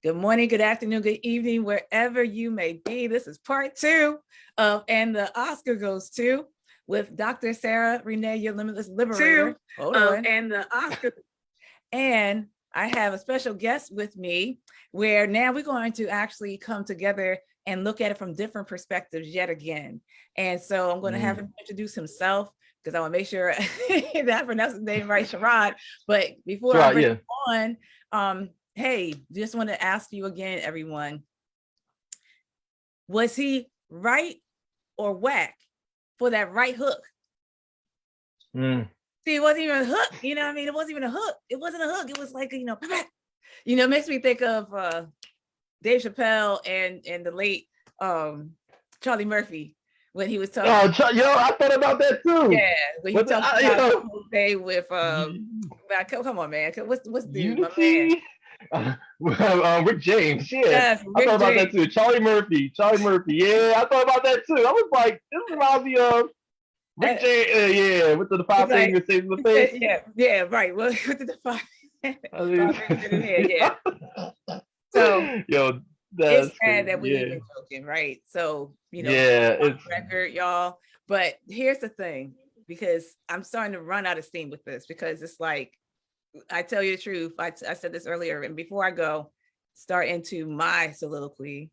Good morning, good afternoon, good evening, wherever you may be. This is part two of And the Oscar Goes To with Dr. Sarah Renee, your Limitless Liberator. Hold on. And the Oscar. And I have a special guest with me where now we're going to actually come together and look at it from different perspectives yet again. And so I'm going to have him introduce himself because I want to make sure that I pronounce his name right, Sharad. But before I bring him on, hey, just want to ask you again, everyone, was he right or whack for that right hook? See, it wasn't even a hook, you know what I mean? It wasn't even a hook. It wasn't a hook. It was like, it makes me think of Dave Chappelle and the late Charlie Murphy when he was talking. Oh, I thought about that too. Yeah, when he talked about the whole day with come on, man. What's dude, my man? Rick James, yes, I thought about that too. Charlie Murphy, yeah, I thought about that too. I was like, this reminds me of Rick James, with the five fingers saving the face. Yeah, right. Well, with the five fingers in the head, yeah. So, it's sad that we even joking, right? So, it's record, y'all. But here's the thing, because I'm starting to run out of steam with this, because it's like, I tell you the truth. I said this earlier, and before I go start into my soliloquy,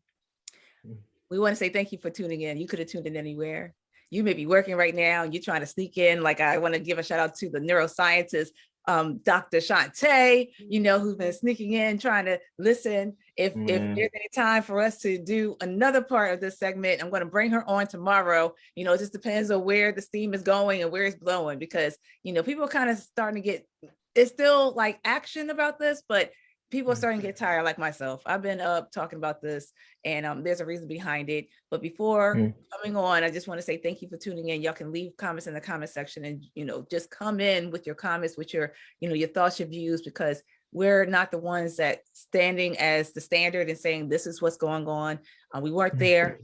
we want to say thank you for tuning in. You could have tuned in anywhere. You may be working right now and you're trying to sneak in. Like, I want to give a shout out to the neuroscientist, Dr. Shantae, who's been sneaking in, trying to listen. If there's any time for us to do another part of this segment, I'm going to bring her on tomorrow. It just depends on where the steam is going and where it's blowing, because, people are kind of starting to get, it's still like action about this, but people are starting to get tired, like myself. I've been up talking about this, and there's a reason behind it. But before coming on, I just want to say thank you for tuning in. Y'all can leave comments in the comment section, and just come in with your comments, with your your thoughts, your views, because we're not the ones that standing as the standard and saying this is what's going on. We weren't there,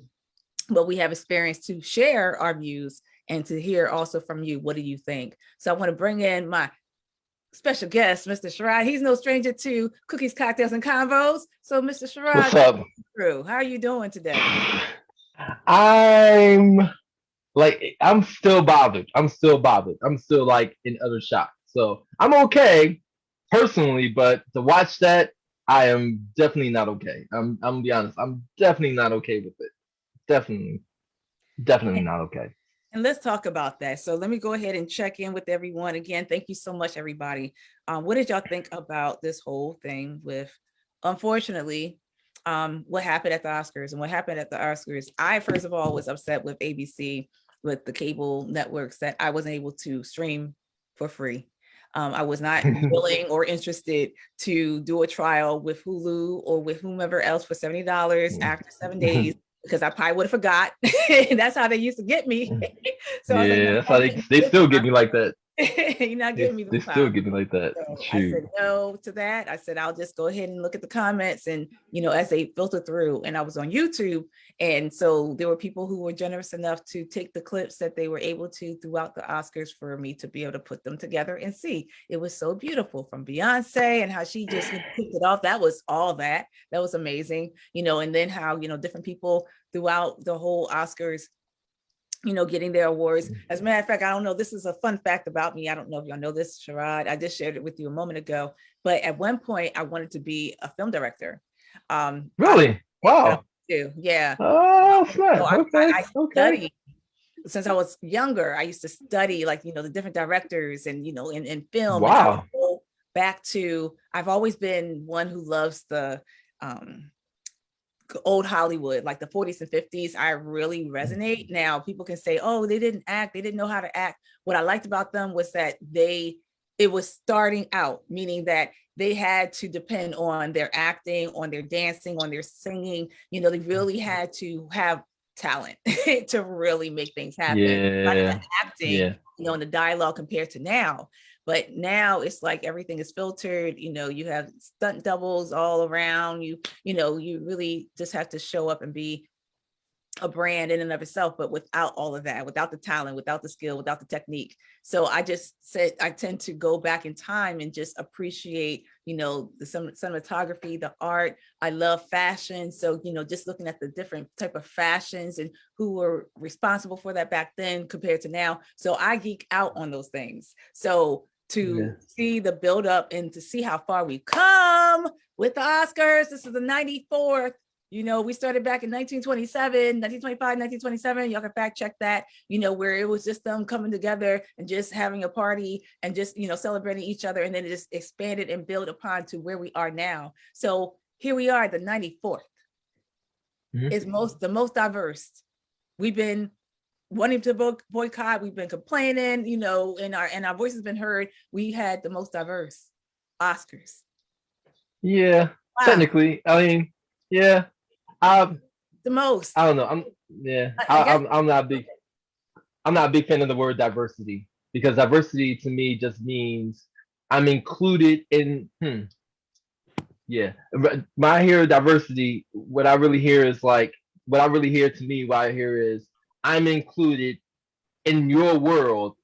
but we have experience to share our views and to hear also from you. What do you think? So I want to bring in my special guest, Mr. Sharad. He's no stranger to cookies, cocktails, and convos. So, Mr. Sharad, what's up? How are you doing today? I'm still bothered. I'm still like in utter shock. So I'm okay personally, but to watch that, I am definitely not okay. I'm gonna be honest. I'm definitely not okay with it. Definitely not okay. And let's talk about that. So let me go ahead and check in with everyone again. Thank you so much, everybody. What did y'all think about this whole thing with, unfortunately, what happened at the Oscars? And what happened at the Oscars, I, first of all, was upset with ABC, with the cable networks, that I wasn't able to stream for free. I was not willing or interested to do a trial with Hulu or with whomever else for $70 after 7 days, because I probably would have forgot. That's how they used to get me. So I was like, that's how they still get me like that. You're not giving me they still get me like that. So I said no to that. I said, I'll just go ahead and look at the comments, and as they filter through. And I was on YouTube, and so there were people who were generous enough to take the clips that they were able to throughout the Oscars for me to be able to put them together and see. It was so beautiful, from Beyonce and how she just kicked it off. That was all that was amazing. And then how different people throughout the whole Oscars getting their awards. As a matter of fact, I don't know, this is a fun fact about me. I don't know if y'all know this, Sharad. I just shared it with you a moment ago. But at one point, I wanted to be a film director. Really? Wow. Yeah. Oh, I studied since I was younger. I used to study the different directors and in film. Wow. And I would go back to, I've always been one who loves the old Hollywood, like the 40s and 50s. I really resonate. Now, people can say, oh, they didn't act, they didn't know how to act. What I liked about them was that it was starting out, meaning that they had to depend on their acting, on their dancing, on their singing. They really had to have talent to really make things happen. Not even acting, and the dialogue compared to now. But now it's like everything is filtered. You have stunt doubles all around. You really just have to show up and be a brand in and of itself, but without all of that, without the talent, without the skill, without the technique. So I just said, I tend to go back in time and just appreciate, the cinematography, the art. I love fashion. So, just looking at the different type of fashions and who were responsible for that back then compared to now. So I geek out on those things. So to see the build up and to see how far we've come with the Oscars, this is the 94th. We started back in 1927, 1925, 1927. Y'all can fact check that, where it was just them coming together and just having a party and just, celebrating each other. And then it just expanded and built upon to where we are now. So here we are, the 94th. Is the most diverse. We've been wanting to boycott. We've been complaining, and our voice has been heard. We had the most diverse Oscars. Yeah, wow. Technically, I mean, yeah. The most. I don't know. I'm not a big. I'm not a big fan of the word diversity, because diversity to me just means I'm included in. Yeah, when I hear diversity, what I really hear is like what I really hear to me. What I hear is I'm included in your world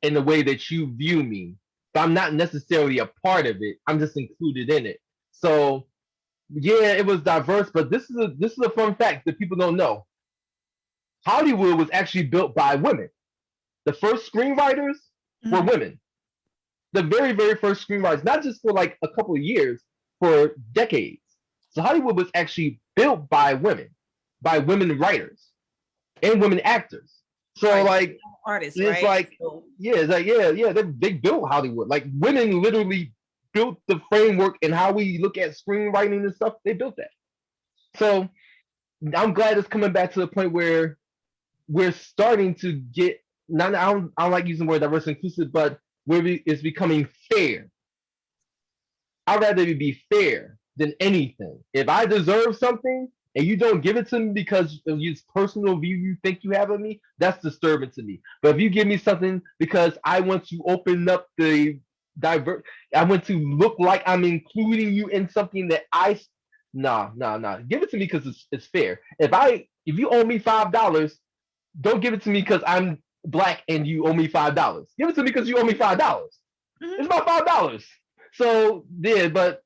in the way that you view me, but I'm not necessarily a part of it. I'm just included in it. So. Yeah, it was diverse, but this is a fun fact that people don't know. Hollywood was actually built by women. The first screenwriters were women. The very, very first screenwriters, not just for like a couple of years, for decades. So Hollywood was actually built by women writers and women actors. So right. Like artists, it's right? Like they built Hollywood. Like women literally built the framework and how we look at screenwriting and stuff. They built that. So I'm glad it's coming back to the point where we're starting to get. I don't like using the word diverse and inclusive, but where it's becoming fair. I'd rather it be fair than anything. If I deserve something and you don't give it to me because of your personal view you think you have of me, that's disturbing to me. But if you give me something because I want to open up I want to look like I'm including you in something that nah. Give it to me because it's fair. If you owe me $5, don't give it to me because I'm black and you owe me $5. Give it to me because you owe me $5. It's about $5. So but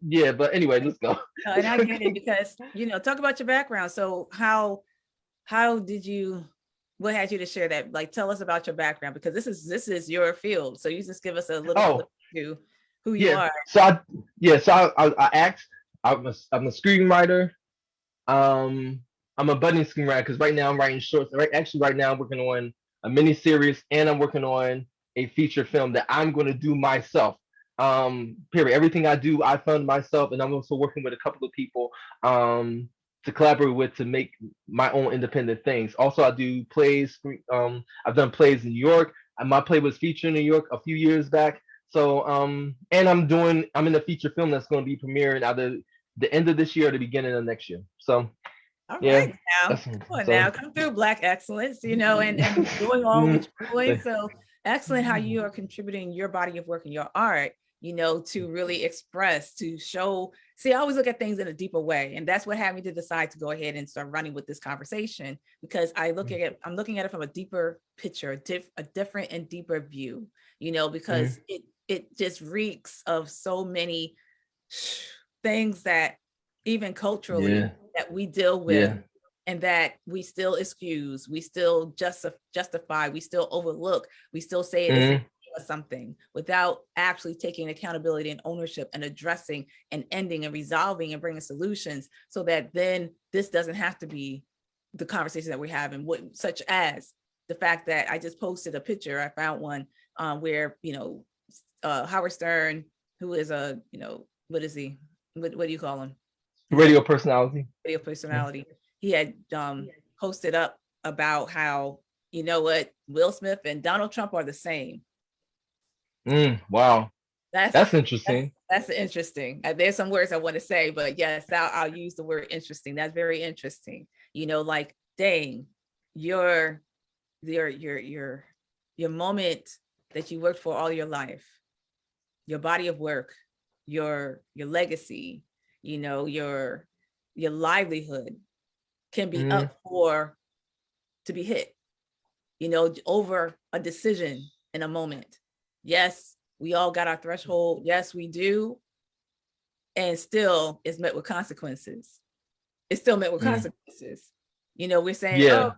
anyway, let's go. And I get it because talk about your background. So how did you? What had you to share that? Like, tell us about your background, because this is your field. So you just give us a little clip to who you are. So I act. I'm a screenwriter. I'm a budding screenwriter because right now I'm writing shorts. Right now I'm working on a mini series and I'm working on a feature film that I'm going to do myself. Period. Everything I do, I fund myself, and I'm also working with a couple of people to collaborate with to make my own independent things. Also, I do plays. I've done plays in New York. My play was featured in New York a few years back. So and I'm in a feature film that's going to be premiering either the end of this year or the beginning of next year. So all right, now come through, Black excellence, and doing all what you're doing. So excellent how you are contributing your body of work and your art, to really express, to show. See, I always look at things in a deeper way, and that's what had me to decide to go ahead and start running with this conversation, because I'm looking at it from a deeper picture, a different and deeper view, because it just reeks of so many things that even culturally that we deal with and that we still excuse, we still justify, we still overlook, we still say it is something without actually taking accountability and ownership and addressing and ending and resolving and bringing solutions, so that then this doesn't have to be the conversation that we're having, such as the fact that I just posted a picture. I found one where, Howard Stern, who is what is he? What do you call him? Radio personality. He had posted up about how, Will Smith and Donald Trump are the same. Wow. That's interesting. That's interesting. There's some words I want to say, but yes, I'll use the word interesting. That's very interesting. Like, dang, your moment that you worked for all your life, your body of work, your legacy, your livelihood can be up for to be hit, you know, over a decision in a moment. Yes, we all got our threshold. Yes, we do. And still it's met with consequences. It's still met with consequences. You know, we're saying,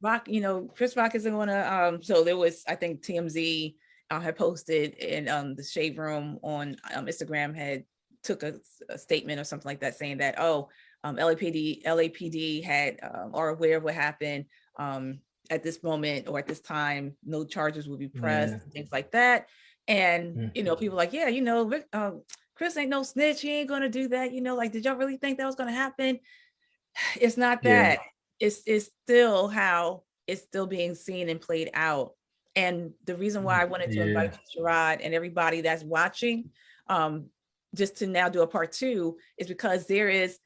Rock, you know, Chris Rock isn't gonna, so there was, I think TMZ had posted in the Shade Room on Instagram had took a statement or something like that saying that, LAPD had are aware of what happened at this moment or at this time, no charges will be pressed, things like that. And, you know, people like, yeah, you know, Chris ain't no snitch. He ain't gonna do that. You know, like, did y'all really think that was gonna happen? It's not that. It's still how it's still being seen and played out. And the reason why I wanted to invite you, Sherrod, and everybody that's watching, just to now do a part 2, is because there is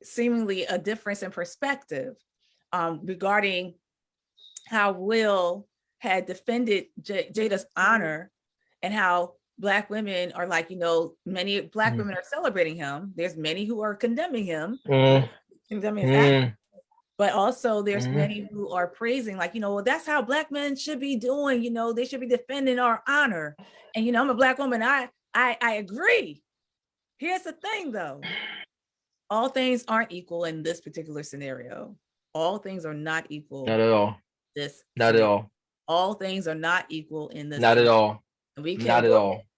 seemingly a difference in perspective regarding how Will had defended Jada's honor and how Black women are like, you know, many Black women are celebrating him. There's many who are condemning him, condemning his actions. But also there's many who are praising, like, you know, well, that's how Black men should be doing, you know, they should be defending our honor. And, you know, I'm a Black woman, I agree. Here's the thing though. All things aren't equal in this particular scenario. All things are not equal. Not at all. Not at all. All things are not equal in this. Not at all. And we can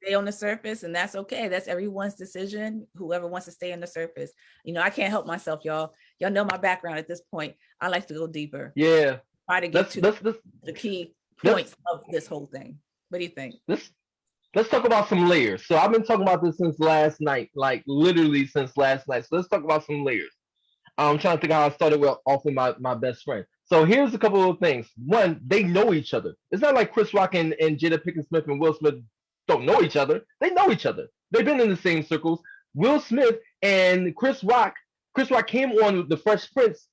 stay on the surface, and that's okay. That's everyone's decision. Whoever wants to stay on the surface. You know, I can't help myself, y'all. Y'all know my background at this point. I like to go deeper. Yeah. Try to get to the key points of this whole thing. What do you think? Let's talk about some layers. So I've been talking about this since last night, like literally since last night. So let's talk about some layers. I'm trying to think how I started off with my best friend. So here's a couple of things. One, they know each other. It's not like Chris Rock and Jada Pinkett Smith and Will Smith don't know each other. They know each other. They've been in the same circles. Will Smith and Chris Rock came on The Fresh Prince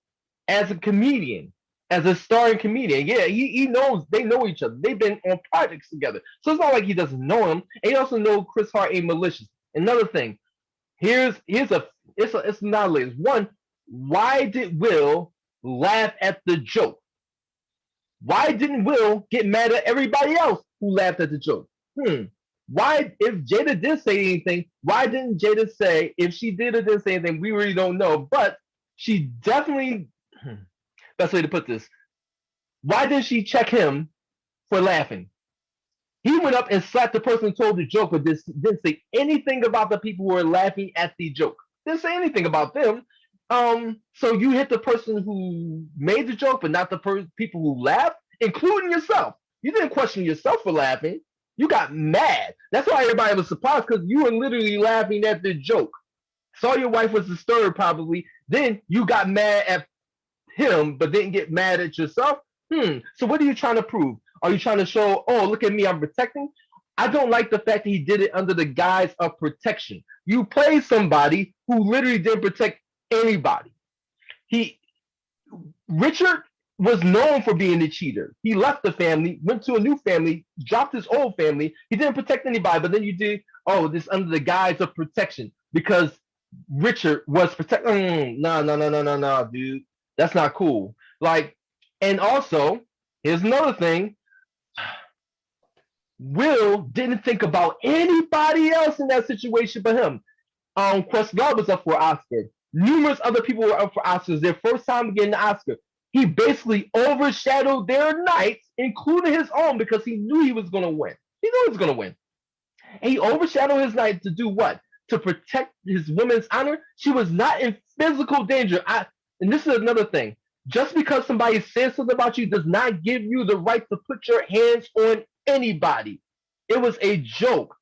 as a comedian, as a starring comedian. Yeah, he knows, they know each other. They've been on projects together. So it's not like he doesn't know him. And he also knows Chris Hart ain't malicious. Another thing, it's not layers. One, why did Will laugh at the joke? Why didn't Will get mad at everybody else who laughed at the joke? Why, if Jada did say anything, why didn't Jada say, if she did or didn't say anything, we really don't know, but she definitely, best way to put this, why didn't she check him for laughing? He went up and slapped the person who told the joke, but didn't say anything about the people who were laughing at the joke. Didn't say anything about them. So you hit the person who made the joke, but not the people who laughed, including yourself. You didn't question yourself for laughing. You got mad. That's why everybody was surprised, because you were literally laughing at the joke. Saw your wife was disturbed probably. Then you got mad at him, but didn't get mad at yourself. So what are you trying to prove? Are you trying to show, oh, look at me, I'm protecting? I don't like the fact that he did it under the guise of protection. You played somebody who literally didn't protect anybody. Richard was known for being a cheater. He left the family, went to a new family, dropped his old family. He didn't protect anybody, but then you did, this under the guise of protection because Richard was protecting. No, dude. That's not cool. Like, and also, here's another thing. Will didn't think about anybody else in that situation but him. Questlove was up for an Oscar. Numerous other people were up for Oscars. Their first time getting an Oscar. He basically overshadowed their nights, including his own, because he knew he was going to win. He knew he was going to win. And he overshadowed his night to do what? To protect his woman's honor. She was not in physical danger. And this is another thing. Just because somebody says something about you does not give you the right to put your hands on anybody. It was a joke.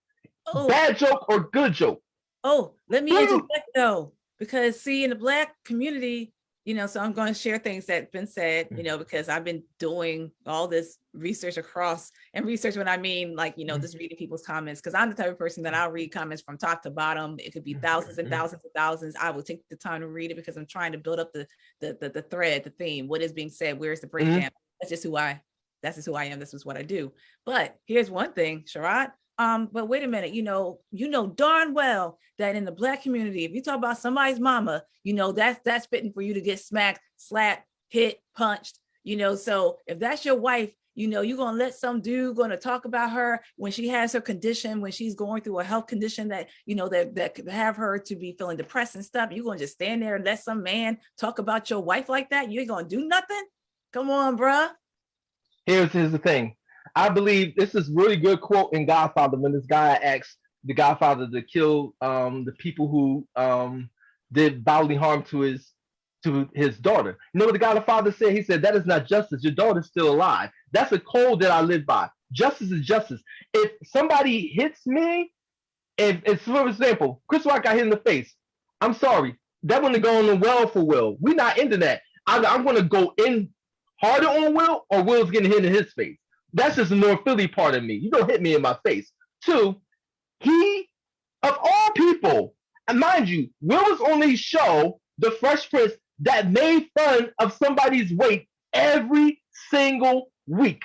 Bad joke or good joke. Let me interject though, because see, in the Black community, you know, so I'm going to share things that have been said, you know, because I've been doing all this research across, and research when I mean, like, you know, just reading people's comments, because I'm the type of person that I'll read comments from top to bottom. It could be thousands and thousands and thousands. I will take the time to read it because I'm trying to build up the thread, the theme, what is being said, where's the breakdown. That's just who I am. This is what I do. But here's one thing, Sherrod. But wait a minute, you know darn well that in the Black community, if you talk about somebody's mama, you know that's fitting for you to get smacked, slapped, hit, punched. So if that's your wife, you're going to let some dude going to talk about her when she has her condition, when she's going through a health condition that, that could have her to be feeling depressed and stuff. You're going to just stand there and let some man talk about your wife like that? You ain't going to do nothing? Come on, bruh. Here's the thing. I believe this is really good quote in Godfather when this guy asks the Godfather to kill the people who did bodily harm to his daughter. You know what the Godfather said? He said, that is not justice. Your daughter's still alive. That's a code that I live by. Justice is justice. If somebody hits me, if for example, Chris Rock got hit in the face, I'm sorry. That wouldn't go on the well for Will. We're not into that. I'm going to go in harder on Will, or Will's getting hit in his face. That's just the North Philly part of me. You don't hit me in my face. Two, he, of all people, and mind you, Will was on his show, The Fresh Prince, that made fun of somebody's weight every single week.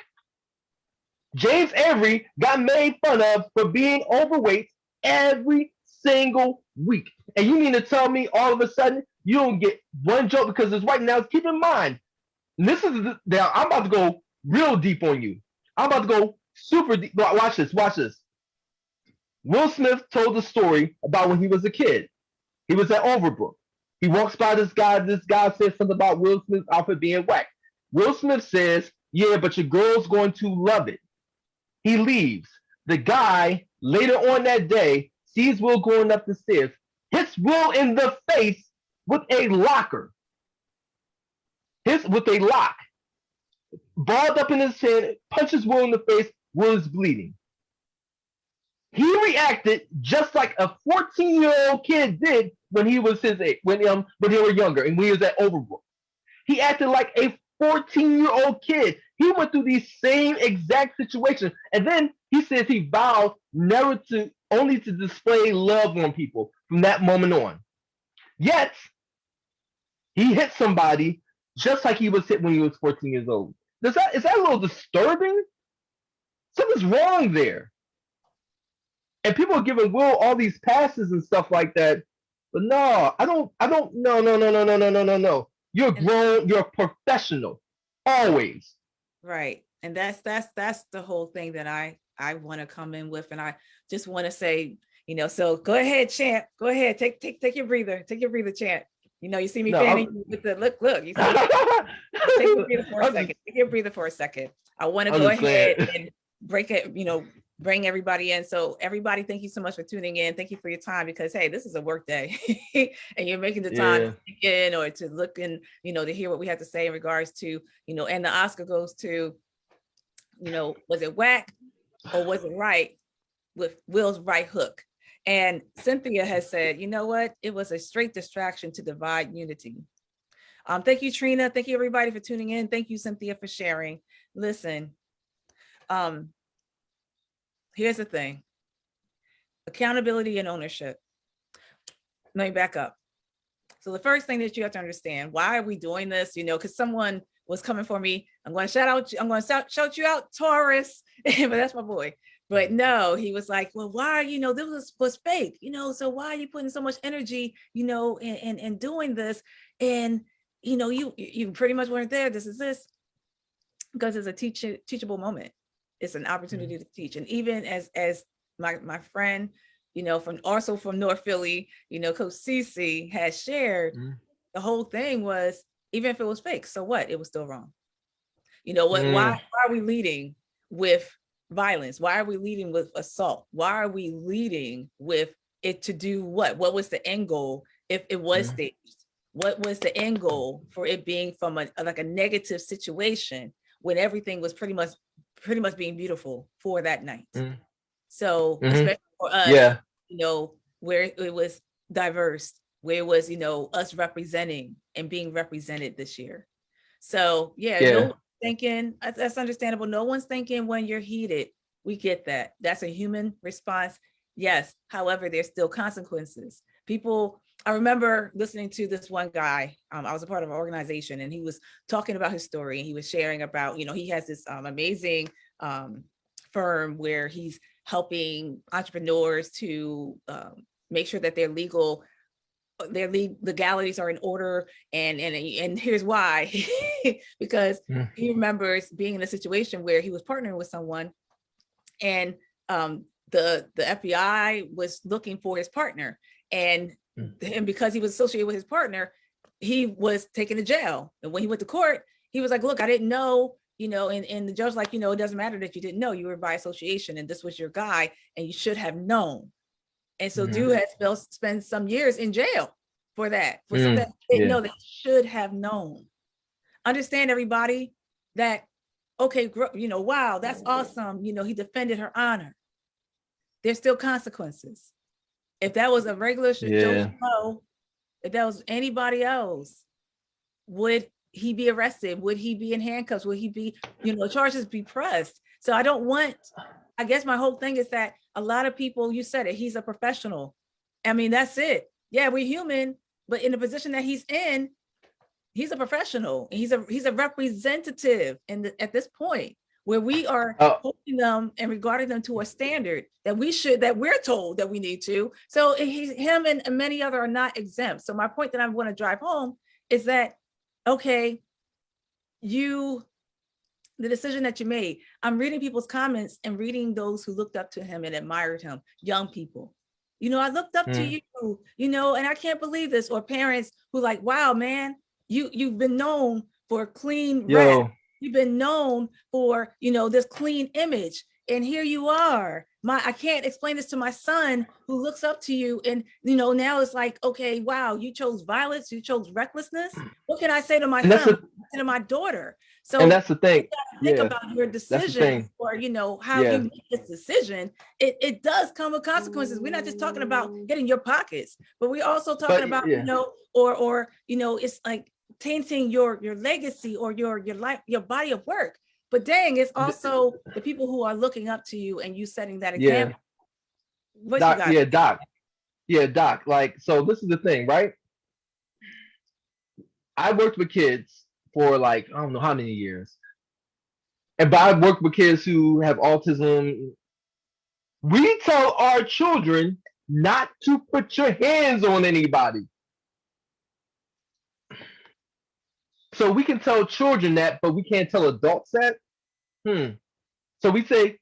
James Avery got made fun of for being overweight every single week. And you mean to tell me all of a sudden you don't get one joke because it's white? Now, keep in mind, this is now I'm about to go real deep on you. I'm about to go super deep. Watch this. Will Smith told the story about when he was a kid. He was at Overbrook. He walks by this guy. This guy says something about Will Smith's outfit being whack. Will Smith says, yeah, but your girl's going to love it. He leaves. The guy, later on that day, sees Will going up the stairs, hits Will in the face with a locker. With a lock. Balled up in his hand, punches Will in the face. Will is bleeding. He reacted just like a 14-year-old kid did when he was his age, when they were younger and when he was at Overbrook. He acted like a 14-year-old kid. He went through these same exact situations. And then he says he vowed only to display love on people from that moment on. Yet, he hit somebody just like he was hit when he was 14 years old. Is that a little disturbing? Something's wrong there. And people are giving Will all these passes and stuff like that. But no, I don't, no. You're grown, you're a professional. Always. Right. And that's the whole thing that I want to come in with. And I just want to say, so go ahead, champ. Go ahead. Take your breather. Take your breather, champ. You see me fanning with the look. You see take your breather for a second. Take your breather for a second. I want to go ahead and break it, bring everybody in. So everybody, thank you so much for tuning in. Thank you for your time, because hey, this is a work day and you're making the time to think in or to look in, to hear what we have to say in regards to, and the Oscar goes to, was it whack or was it right with Will's right hook? And Cynthia has said, you know what? It was a straight distraction to divide unity. Thank you, Trina. Thank you, everybody, for tuning in. Thank you, Cynthia, for sharing. Listen, here's the thing. Accountability and ownership. Let me back up. So the first thing that you have to understand, why are we doing this? Because someone was coming for me. I'm going to shout you out, Taurus, but that's my boy. But no, he was like, well, why, this was fake, so why are you putting so much energy, in doing this? And, you pretty much weren't there. This is this. Because it's a teachable moment. It's an opportunity to teach. And even as my friend, from North Philly, Coach Cece has shared, the whole thing was, even if it was fake, so what? It was still wrong. Why are we leading with violence? Why are we leading with assault? Why are we leading with it to do what? What was the end goal if it was staged? What was the end goal for it being from a negative situation when everything was pretty much being beautiful for that night? So especially for us, where it was diverse, where it was, us representing and being represented this year. So no one's thinking, that's understandable. No one's thinking when you're heated. We get that. That's a human response. Yes. However, there's still consequences. I remember listening to this one guy. I was a part of an organization, and he was talking about his story, and he was sharing about, he has this amazing firm where he's helping entrepreneurs to make sure that they're legal their legalities are in order, and here's why. Because he remembers being in a situation where he was partnering with someone, and the FBI was looking for his partner, and because he was associated with his partner, he was taken to jail. And when he went to court, he was like, look, I didn't know, and the judge was like, it doesn't matter that you didn't know, you were by association, and this was your guy, and you should have known. And so dude had spent some years in jail for that, for something that they didn't know, they should have known. Understand, everybody, that, okay, wow, that's awesome. He defended her honor. There's still consequences. If that was a regular Joe Schmo, if that was anybody else, would he be arrested? Would he be in handcuffs? Would he be, charges be pressed? So I guess my whole thing is that a lot of people, you said it, he's a professional. I mean, that's it. Yeah, we're human, but in the position that he's in, he's a professional. And he's a representative at this point, where we are holding them and regarding them to a standard that we're told that we need to. So him and many other are not exempt. So my point that I want to drive home is that, okay, the decision that you made, I'm reading people's comments and reading those who looked up to him and admired him, young people. I looked up to you, and I can't believe this, or parents who like, wow, man, you've been known for clean rap. You've been known for, this clean image. And here you are. I can't explain this to my son who looks up to you. And, now it's like, okay, wow, you chose violence. You chose recklessness. What can I say to my son, to my daughter? So and that's the thing. Think about your decision, or, how you make this decision. It does come with consequences. We're not just talking about hitting your pockets, but we're also talking about, or it's like tainting your legacy or your life, your body of work. But dang, it's also the people who are looking up to you and you setting that example. Doc. Like, so this is the thing, right? I worked with kids for like, I don't know how many years. But I've worked with kids who have autism. We tell our children not to put your hands on anybody. So we can tell children that, but we can't tell adults that. So we say,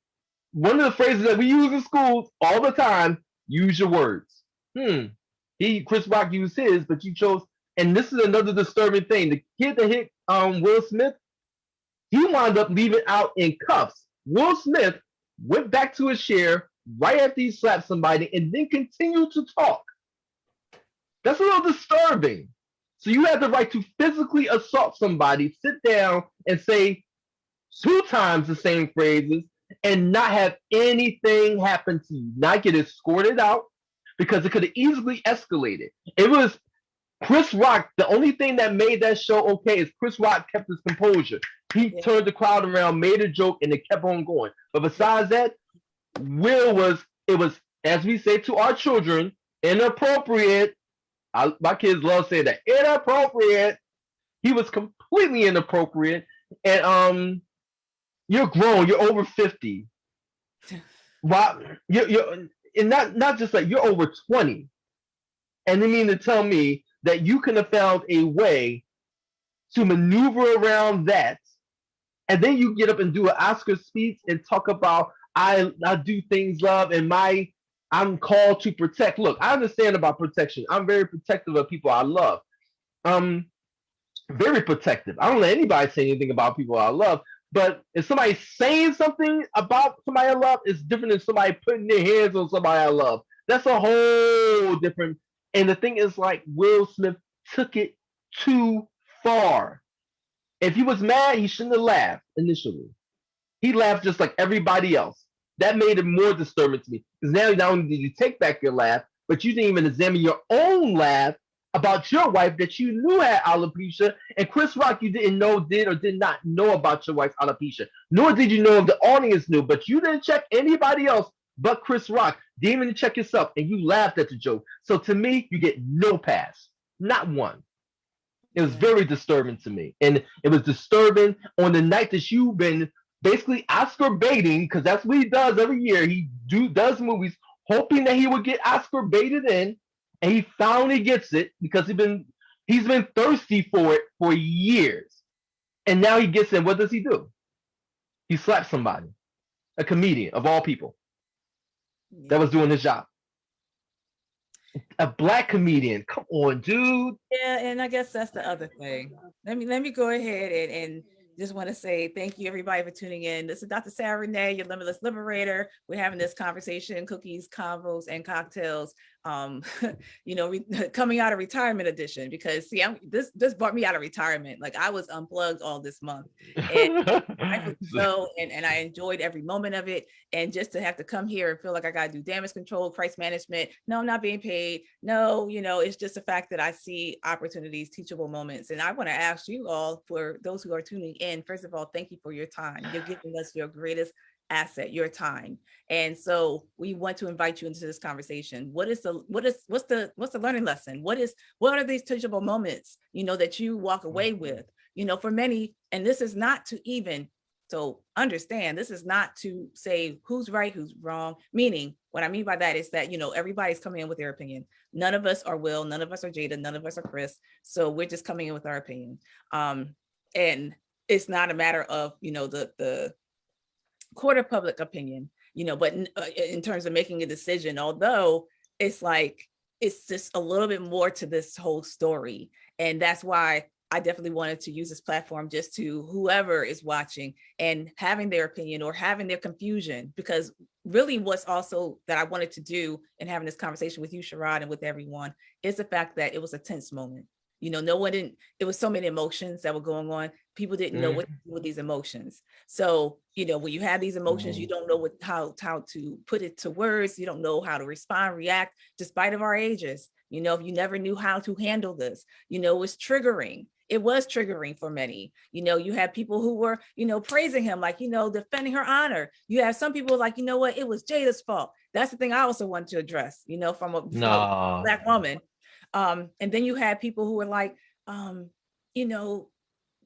one of the phrases that we use in schools all the time, use your words. Chris Rock used his, but you chose, and this is another disturbing thing. The kid that hit Will Smith, he wound up leaving out in cuffs. Will Smith went back to his chair right after he slapped somebody and then continued to talk. That's a little disturbing. So you have the right to physically assault somebody, sit down and say 2 times the same phrases and not have anything happen to you, not get escorted out, because it could have easily escalated. It was Chris Rock. The only thing that made that show okay is Chris Rock kept his composure. He turned the crowd around, made a joke, and it kept on going. But besides that, it was, as we say to our children, inappropriate. My kids love saying that, inappropriate. He was completely inappropriate. And you're grown, you're over 50. You're and not just like, you're over 20. And they mean to tell me that you can have found a way to maneuver around that, and then you get up and do an Oscar speech and talk about I do things love, and I'm called to protect. Look, I understand about protection. I'm very protective of people I love. Very protective. I don't let anybody say anything about people I love. But if somebody's saying something about somebody I love, it's different than somebody putting their hands on somebody I love. That's a whole different. And the thing is, like, Will Smith took it too far. If he was mad, he shouldn't have laughed initially. He laughed just like everybody else. That made it more disturbing to me. Because now not only did you take back your laugh, but you didn't even examine your own laugh about your wife that you knew had alopecia. And Chris Rock, you didn't know, did or did not know about your wife's alopecia. Nor did you know if the audience knew, but you didn't check anybody else but Chris Rock. Didn't even check yourself, and you laughed at the joke. So to me, you get no pass. Not one. It was very disturbing to me. And it was disturbing on the night that you've been basically Oscar baiting, because that's what he does every year. He does movies hoping that he would get Oscar baited in, and he finally gets it because he's been thirsty for it for years, and now he gets it. What does he do? He slaps somebody, a comedian of all people that was doing his job. A black comedian. Come on, dude. Yeah, and I guess that's the other thing. Let me go ahead and just want to say thank you everybody for tuning in. This is Dr. Sarah Renee, your Limitless Liberator. We're having this conversation, cookies, convos, and cocktails. Coming out of retirement edition, because see, this brought me out of retirement. Like I was unplugged all this month, and and I enjoyed every moment of it. And just to have to come here and feel like I got to do damage control, price management. No, I'm not being paid. No, it's just the fact that I see opportunities, teachable moments. And I want to ask you all, for those who are tuning in, first of all, thank you for your time. You're giving us your greatest asset, your time. And so we want to invite you into this conversation. What's the learning lesson? What are these teachable moments, that you walk away with, for many, and this is not to even, so understand, this is not to say who's right, who's wrong. Meaning, what I mean by that is that, everybody's coming in with their opinion. None of us are Will, none of us are Jada, none of us are Chris. So we're just coming in with our opinion. And it's not a matter of, the court of public opinion, but in terms of making a decision, although it's just a little bit more to this whole story. And that's why I definitely wanted to use this platform just to whoever is watching and having their opinion or having their confusion, because really what's also that I wanted to do in having this conversation with you, Sherrod, and with everyone is the fact that it was a tense moment. No one didn't, it was so many emotions that were going on. People didn't know what to do with these emotions. So, when you have these emotions, you don't know how to put it to words. You don't know how to respond, react, despite of our ages. If you never knew how to handle this, it was triggering. It was triggering for many. You had people who were, praising him, like, defending her honor. You have some people like, what, it was Jada's fault. That's the thing I also want to address, from a Black woman. And then you had people who were like,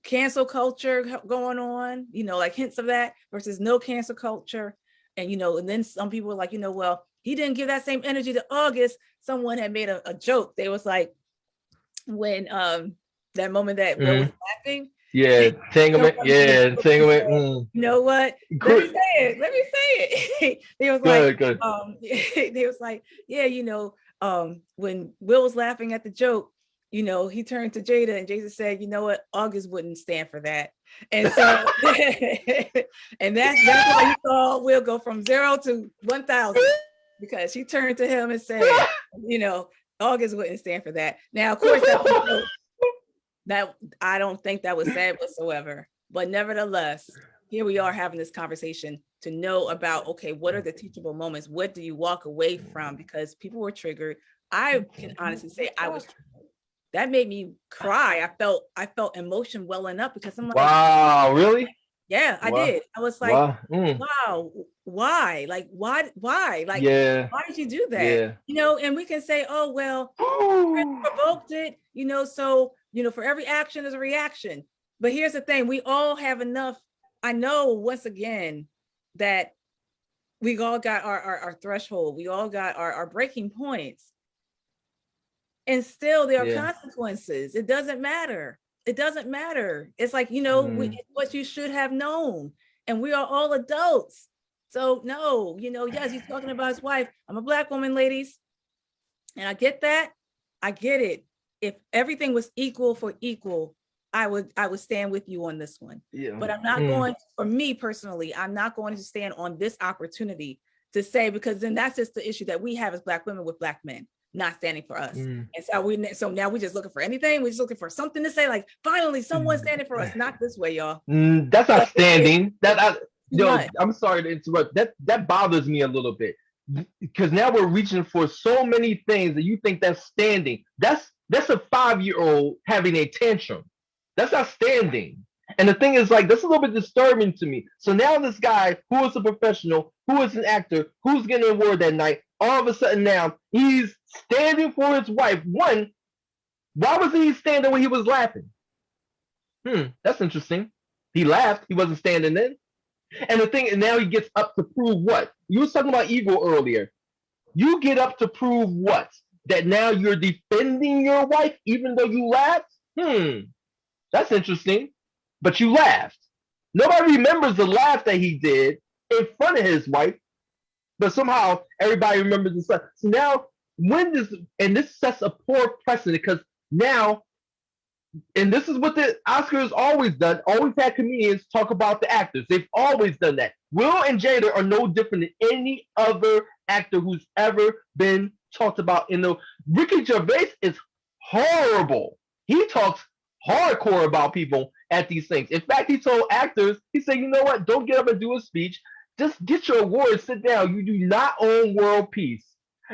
cancel culture going on, like hints of that versus no cancel culture. And, and then some people were like, well, he didn't give that same energy to August. Someone had made a joke. They was like, when that moment that Will was laughing. Yeah, entanglement. Yeah, entanglement. You know what? Let me say it. They was like, good. They was like, yeah, when Will was laughing at the joke, he turned to Jada and Jada said, you know what, August wouldn't stand for that. And so, and that's why you saw Will go from 0 to 1,000, because she turned to him and said, August wouldn't stand for that. Now, of course, that I don't think that was said whatsoever, but nevertheless, here we are having this conversation to know about, okay, what are the teachable moments? What do you walk away from? Because people were triggered. I can honestly say I was triggered. That made me cry. I felt emotion welling up, because I'm like, wow, really? Yeah, I did. I was like, wow, why? Like, why? Like, why did you do that? Yeah. And we can say, oh, well, Chris provoked it, so, for every action there's a reaction. But here's the thing, we all have enough. I know, once again, that we all got our threshold. We all got our breaking points. And still there are consequences. It doesn't matter. It doesn't matter. It's like, what you should have known. And we are all adults. So no, yes, he's talking about his wife. I'm a Black woman, ladies. And I get that. I get it. If everything was equal for equal, I would stand with you on this one. Yeah. But I'm not going, for me personally, I'm not going to stand on this opportunity to say, because then that's just the issue that we have as Black women with Black men not standing for us. And so now we're just looking for anything. We're just looking for something to say, like, finally someone's standing for us. Not this way, y'all. That's not standing. I'm sorry to interrupt. That bothers me a little bit, because now we're reaching for so many things that you think that's standing. That's a 5-year-old having a tantrum. That's not standing. And the thing is, like, that's a little bit disturbing to me. So now this guy, who is a professional, who is an actor, who's getting an award that night, all of a sudden now he's standing for his wife. One, why was he standing when he was laughing? That's interesting. He laughed. He wasn't standing then. And the thing, and now he gets up to prove what? You were talking about ego earlier. You get up to prove what? that now you're defending your wife even though you laughed? That's interesting. But you laughed. Nobody remembers the laugh that he did in front of his wife, but somehow everybody remembers the son. So now, this sets a poor precedent because now, and this is what the Oscars always done, always had comedians talk about the actors. They've always done that. Will and Jada are no different than any other actor who's ever been talked about. Ricky Gervais is horrible. He talks hardcore about people at these things. In fact, he told actors, he said, you know what, don't get up and do a speech. Just get your awards, sit down. You do not own world peace.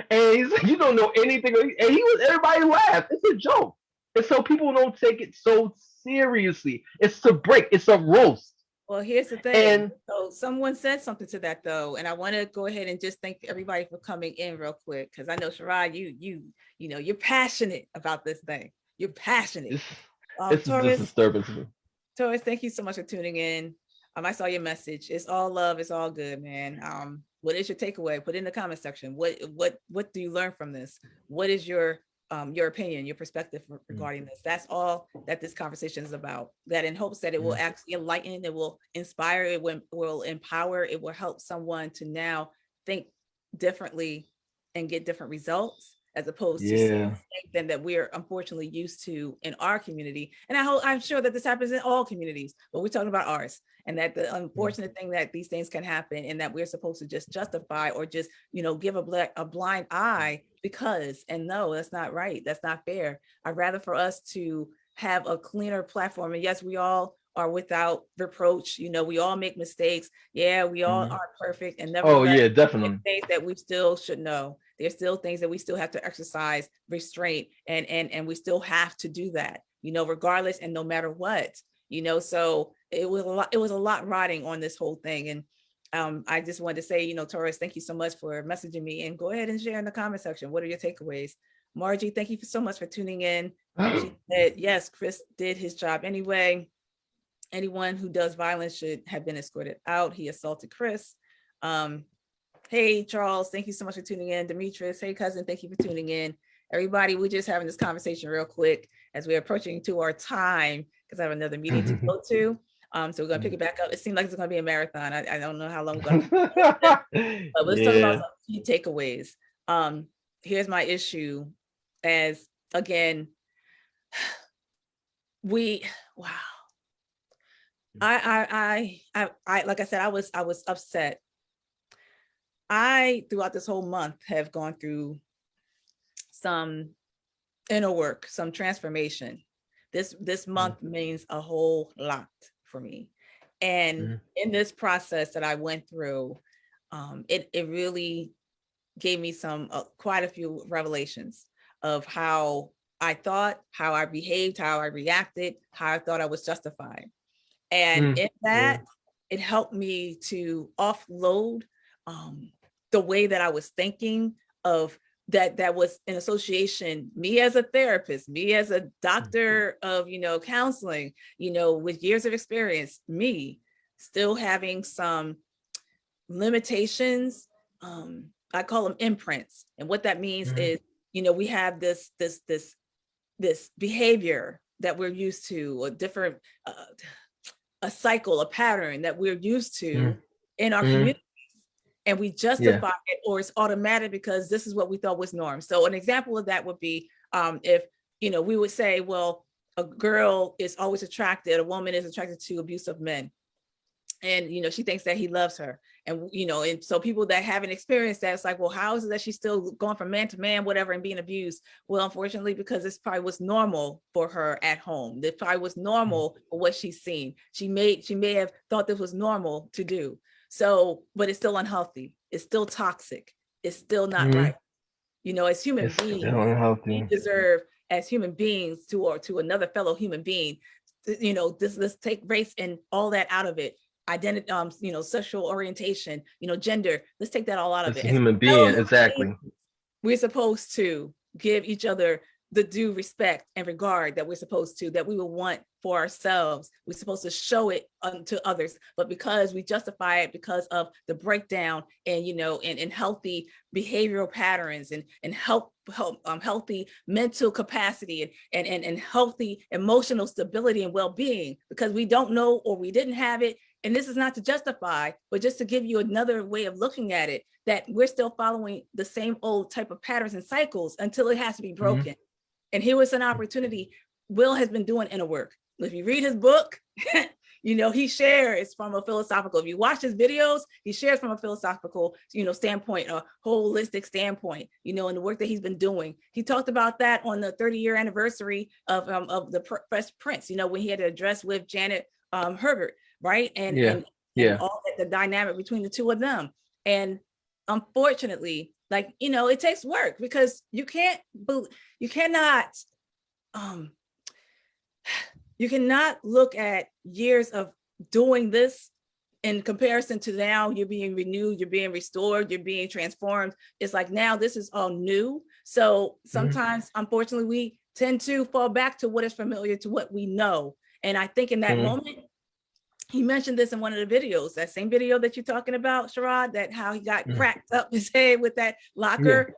And he's like, you don't know anything. And everybody laughed. It's a joke. And so people don't take it so seriously. It's a break. It's a roast. Well, here's the thing. So someone said something to that though, and I want to go ahead and just thank everybody for coming in real quick, because I know Shirro, you know, you're passionate about this thing. You're passionate. It's just disturbing to me. Taurus, thank you so much for tuning in. I saw your message. It's all love. It's all good, man. What is your takeaway? Put it in the comment section. What do you learn from this? What is your opinion, your perspective regarding this? That's all that this conversation is about. That in hopes that it will actually enlighten, it will inspire, it will empower, it will help someone to now think differently and get different results, as opposed to something that we're unfortunately used to in our community. And I'm sure that this happens in all communities, but we're talking about ours. And that the unfortunate thing that these things can happen, and that we're supposed to just justify or just, you know, give a blind eye because, and no, that's not right. That's not fair. I'd rather for us to have a cleaner platform. And yes, we all are without reproach. You know, we all make mistakes. Yeah, we all aren't perfect. And nevertheless, definitely. Things that we still should know. There's still things that we still have to exercise restraint, and we still have to do that, you know, regardless and no matter what, you know. So it was a lot riding on this whole thing. And I just wanted to say, you know, Taurus, thank you so much for messaging me, and go ahead and share in the comment section. What are your takeaways? Margie, thank you so much for tuning in. She said, yes, Chris did his job anyway. Anyone who does violence should have been escorted out. He assaulted Chris. Hey, Charles, thank you so much for tuning in. Demetrius, hey, cousin, thank you for tuning in. Everybody, we're just having this conversation real quick as we're approaching to our time, because I have another meeting to go to. So we're going to pick it back up. It seems like it's going to be a marathon. I don't know how long we're going to be. But let's talk about some key takeaways. Here's my issue as, again, I like I said, I was upset. I, throughout this whole month, have gone through some inner work, some transformation. This month means a whole lot for me. And in this process that I went through, it really gave me quite a few revelations of how I thought, how I behaved, how I reacted, how I thought I was justified. And in that, it helped me to offload the way that I was thinking of that was in association, me as a therapist, me as a doctor of, you know, counseling, you know, with years of experience, me still having some limitations. I call them imprints. And what that means is, you know, we have this behavior that we're used to, a different, a cycle, a pattern that we're used to in our community. And we justify it, or it's automatic because this is what we thought was norm. So an example of that would be if, you know, we would say, well, a girl is always attracted, a woman is attracted to abusive men. And, you know, she thinks that he loves her. And, you know, and so people that haven't experienced that, it's like, well, how is it that she's still going from man to man, whatever, and being abused? Well, unfortunately, because this probably was normal for her at home. This probably was normal for what she's seen. She may have thought this was normal to do. So, but it's still unhealthy. It's still toxic. It's still not right. You know, as human beings, we deserve, as human beings, to another fellow human being, you know, let's take race and all that out of it. Identity, you know, sexual orientation, you know, gender. Let's take that all out of it. As a human being, exactly. We're supposed to give each other the due respect and regard that we're supposed to, that we will want for ourselves. We're supposed to show it to others, but because we justify it because of the breakdown and, you know, and healthy behavioral patterns and healthy mental capacity and healthy emotional stability and well-being, because we don't know or we didn't have it. And this is not to justify, but just to give you another way of looking at it, that we're still following the same old type of patterns and cycles until it has to be broken. And here was an opportunity. Will has been doing inner work. If you read his book, you know, he shares from a philosophical, if you watch his videos, he shares from a philosophical, you know, standpoint, a holistic standpoint, you know, and the work that he's been doing. He talked about that on the 30-year anniversary of the Fresh Prince, you know, when he had to address with Janet Herbert, right? And all that, the dynamic between the two of them. And unfortunately, like, you know, it takes work, because you cannot look at years of doing this in comparison to now. You're being renewed, you're being restored, you're being transformed. It's like now this is all new. So sometimes, unfortunately, we tend to fall back to what is familiar, to what we know. And I think in that moment, he mentioned this in one of the videos, that same video that you're talking about, Sherrod, that how he got cracked up his head with that locker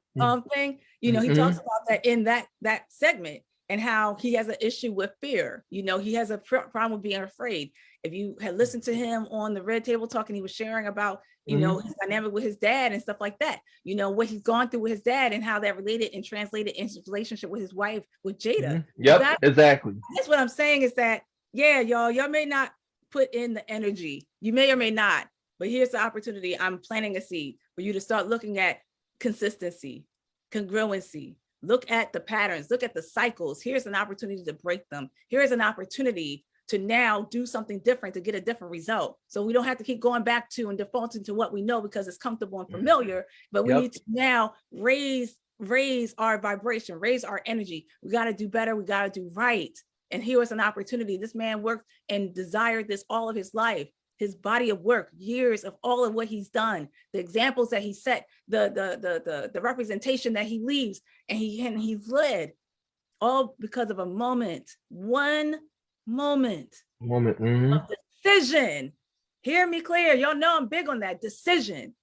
thing. You know, he talks about that in that segment, and how he has an issue with fear. You know, he has a problem with being afraid. If you had listened to him on the Red Table Talk, and he was sharing about, you know, his dynamic with his dad and stuff like that, you know, what he's gone through with his dad and how that related and translated into his relationship with his wife, with Jada. Exactly. That's what I'm saying, is that, yeah, y'all may not put in the energy, you may or may not, but here's the opportunity. I'm planting a seed for you to start looking at consistency, congruency, look at the patterns, look at the cycles. Here's an opportunity to break them. Here's an opportunity to now do something different, to get a different result. So we don't have to keep going back to and defaulting to what we know because it's comfortable and familiar, but we need to now raise our vibration, raise our energy. We got to do better. We got to do right. And here was an opportunity. This man worked and desired this all of his life, his body of work, years of all of what he's done, the examples that he set, the representation that he leaves, and he's led, all because of a moment, one moment of decision. Hear me clear. Y'all know I'm big on that decision.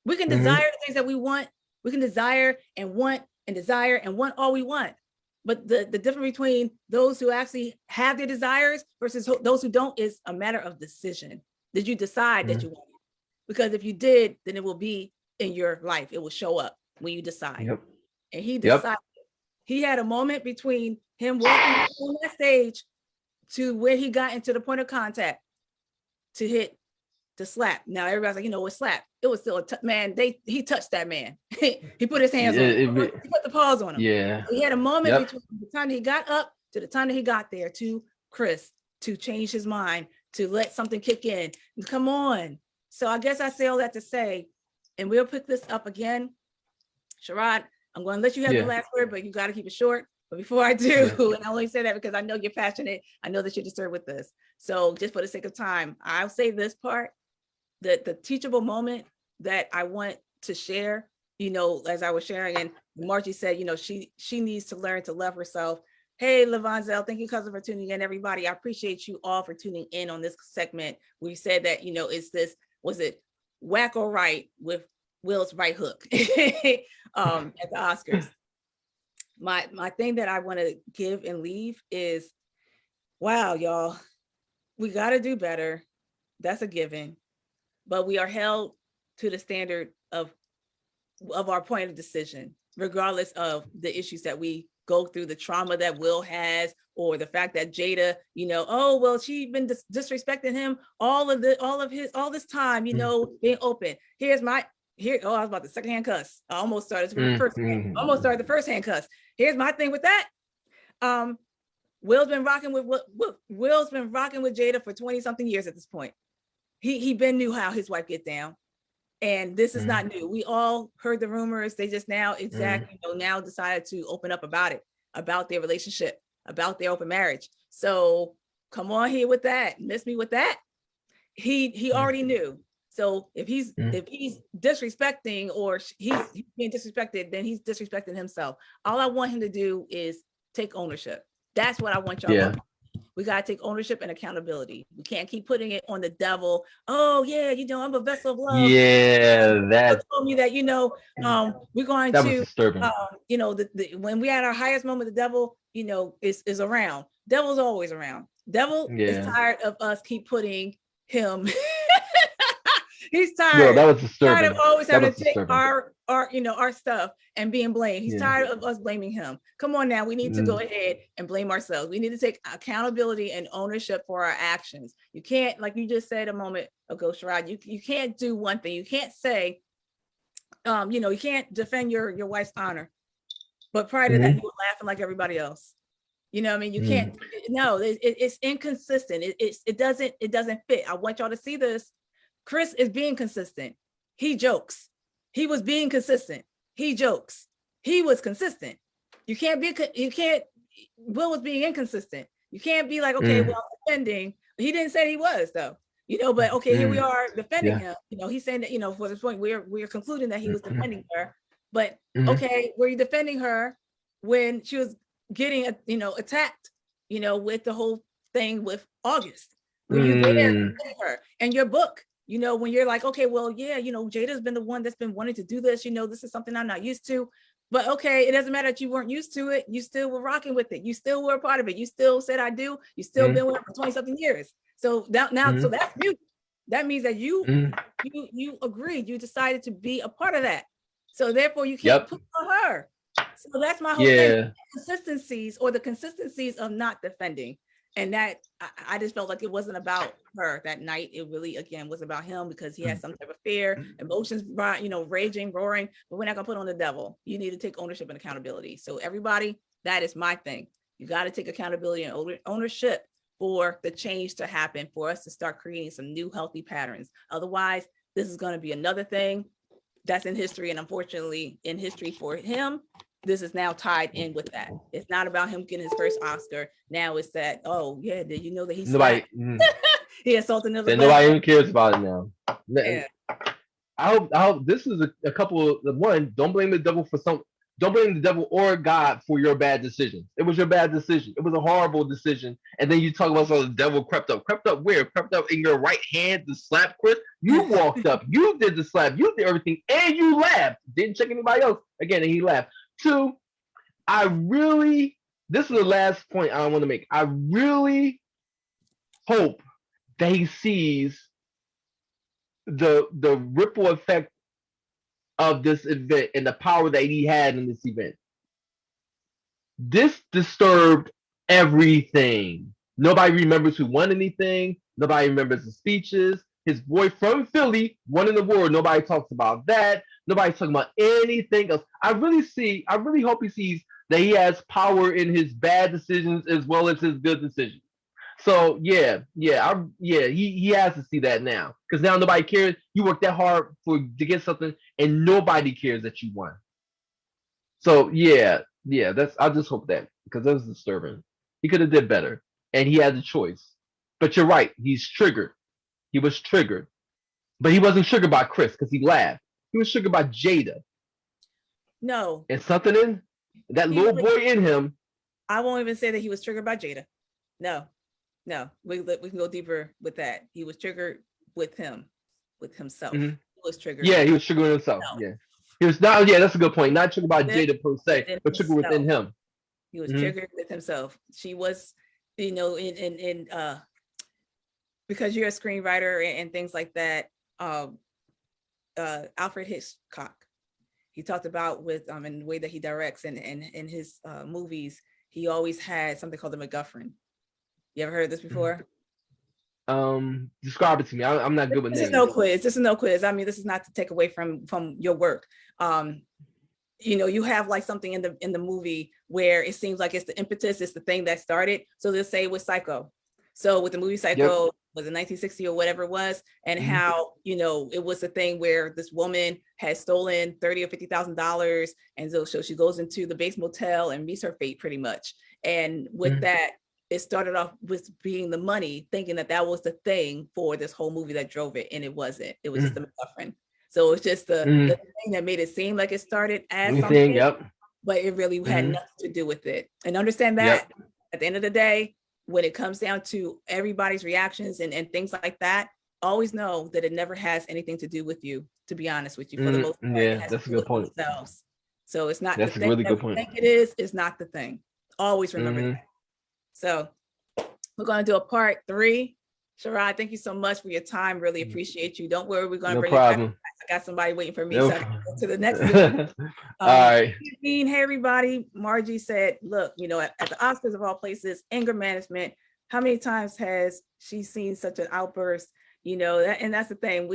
We can desire the things that we want. We can desire and want all we want. But the difference between those who actually have their desires versus those who don't is a matter of decision. Did you decide that you want it? Because if you did, then it will be in your life. It will show up when you decide. And he decided. He had a moment between him walking on that stage to where he got into the point of contact to hit the slap. Now everybody's like, you know, what slap? It was still he touched that man. He put his hands on him. He put the paws on him. Yeah. He had a moment between the time he got up to the time that he got there to Chris to change his mind, to let something kick in. Come on. So I guess I say all that to say, and we'll pick this up again. Sherrod, I'm going to let you have the last word, but you got to keep it short. But before I do, and I only say that because I know you're passionate, I know that you're disturbed with this. So just for the sake of time, I'll say this part, that the teachable moment that I want to share, you know, as I was sharing, and Margie said, you know, she needs to learn to love herself. Hey, Lavanzel, thank you, cousin, for tuning in. Everybody, I appreciate you all for tuning in on this segment. We said that, you know, it's this, was it whack or right with Will's right hook at the Oscars. My thing that I want to give and leave is, wow, y'all, we got to do better. That's a given. But we are held to the standard of our point of decision, regardless of the issues that we go through, the trauma that Will has, or the fact that Jada, you know, oh, well, she's been disrespecting him all this time, you know, being open. I was about the secondhand cuss. I almost started the first hand cuss. Here's my thing with that. Will's been rocking with Jada for 20 something years at this point. He been knew how his wife get down. And this is not new. We all heard the rumors. They just now now decided to open up about it, about their relationship, about their open marriage. So come on here with that. Miss me with that. He already knew. So if he's disrespecting, or he's being disrespected, then he's disrespecting himself. All I want him to do is take ownership. That's what I want y'all to do. We got to take ownership and accountability. We can't keep putting it on the devil. Oh yeah, I'm a vessel of love. Yeah, that told me that we're going that to was disturbing. When we at our highest moment, the devil is around. Devil's always around. Devil is tired of us keep putting him. He's tired. No, that was disturbing. Tired of always having to take our stuff and being blamed. He's tired of us blaming him. Come on now, we need to go ahead and blame ourselves. We need to take accountability and ownership for our actions. You can't, like you just said a moment ago, Sherrod, you can't do one thing. You can't say, you can't defend your wife's honor, but prior to that, you were laughing like everybody else. You know what I mean? You can't. No, it's inconsistent. It doesn't fit. I want y'all to see this. Chris is being consistent. He jokes. He was being consistent. He jokes. He was consistent. You can't. Will was being inconsistent. You can't be like, okay, well, defending. He didn't say he was though. But okay, here we are defending him. He's saying that, for this point, we're concluding that he was defending her. But okay, were you defending her when she was getting attacked, with the whole thing with August? Were you there defending her? And your book, when you're like, okay, well, yeah, Jada's been the one that's been wanting to do this, this is something I'm not used to. But okay, it doesn't matter that you weren't used to it. You still were rocking with it. You still were a part of it. You still said I do. You still been with it for 20 something years. So now, so that's you. That means that you agreed. You decided to be a part of that. So therefore, you can't put on her. So that's my whole thing. The consistencies of not defending. And that I just felt like it wasn't about her that night. It really, again, was about him because he had some type of fear, emotions, raging, roaring. But we're not gonna put on the devil. You need to take ownership and accountability. So everybody, that is my thing. You got to take accountability and ownership for the change to happen, for us to start creating some new healthy patterns. Otherwise, this is going to be another thing that's in history. And unfortunately, in history for him, this is now tied in with that. It's not about him getting his first Oscar. Now it's that, oh yeah, did you know that he's he assaulted another black nobody even cares about it now. Yeah. I hope this is a couple of one, don't blame the devil or God for your bad decisions. It was your bad decision. It was a horrible decision. And then you talk about the devil crept up. Crept up where? Crept up in your right hand to slap Chris. You walked up. You did the slap. You did everything. And you laughed. Didn't check anybody else. Again, and he laughed. Two, this is the last point I want to make. I really hope that he sees the ripple effect of this event and the power that he had in this event. This disturbed everything. Nobody remembers who won anything. Nobody remembers the speeches. His boy from Philly won an award. Nobody talks about that. Nobody's talking about anything else. I really hope he sees that he has power in his bad decisions as well as his good decisions. So he has to see that now, because now nobody cares. You worked that hard to get something, and nobody cares that you won. So I just hope that, because that was disturbing. He could have did better, and he had the choice. But you're right, he's triggered. He was triggered, but he wasn't triggered by Chris because he laughed. He was triggered by Jada. No, and something in that little boy in him. I won't even say that he was triggered by Jada. No, we can go deeper with that. He was triggered with himself. Mm-hmm. He was triggered. Yeah, he was triggered with himself. No. Yeah, he was not. Yeah, that's a good point. Not triggered by Jada per se, but triggered within him. He was triggered with himself. She was, in because you're a screenwriter and things like that. Alfred Hitchcock, he talked about with in the way that he directs and in his movies, he always had something called the MacGuffin. You ever heard of this before? Describe it to me. I'm not good with names. This is no quiz. I mean, this is not to take away from your work. You have like something in the movie where it seems like it's the impetus, it's the thing that started. So let's say with Psycho. So with the movie Psycho, was it 1960 or whatever it was, and how it was a thing where this woman had stolen $30,000 or $50,000, and so she goes into the base motel and meets her fate pretty much. And with that, it started off with being the money, thinking that was the thing for this whole movie that drove it, and it wasn't. It was just the MacGuffin. So it's just the thing that made it seem like it started as something, but it really had nothing to do with it. And understand that at the end of the day, when it comes down to everybody's reactions and things like that, always know that it never has anything to do with you, to be honest with you. For the most part, yeah, that's a good point. Themselves. So it's not that's the a thing really that good we point. think it is not the thing. Always remember that. So we're going to do a part 3. Sherrod, thank you so much for your time. Really appreciate you. Don't worry, we're going to bring it back. I got somebody waiting for me, so I can go to the next Zoom. All right. Hey, everybody. Margie said, look, at the Oscars of all places, anger management. How many times has she seen such an outburst? And that's the thing.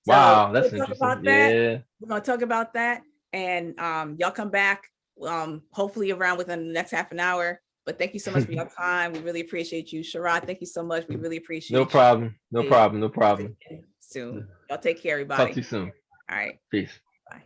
Wow, so that's interesting. Yeah. We're going to talk about that. And y'all come back hopefully around within the next half an hour. But thank you so much for your time. We really appreciate you. Sherrod, thank you so much. We really appreciate you. No problem. Soon. Y'all take care, everybody. Talk to you soon. All right. Peace. Bye.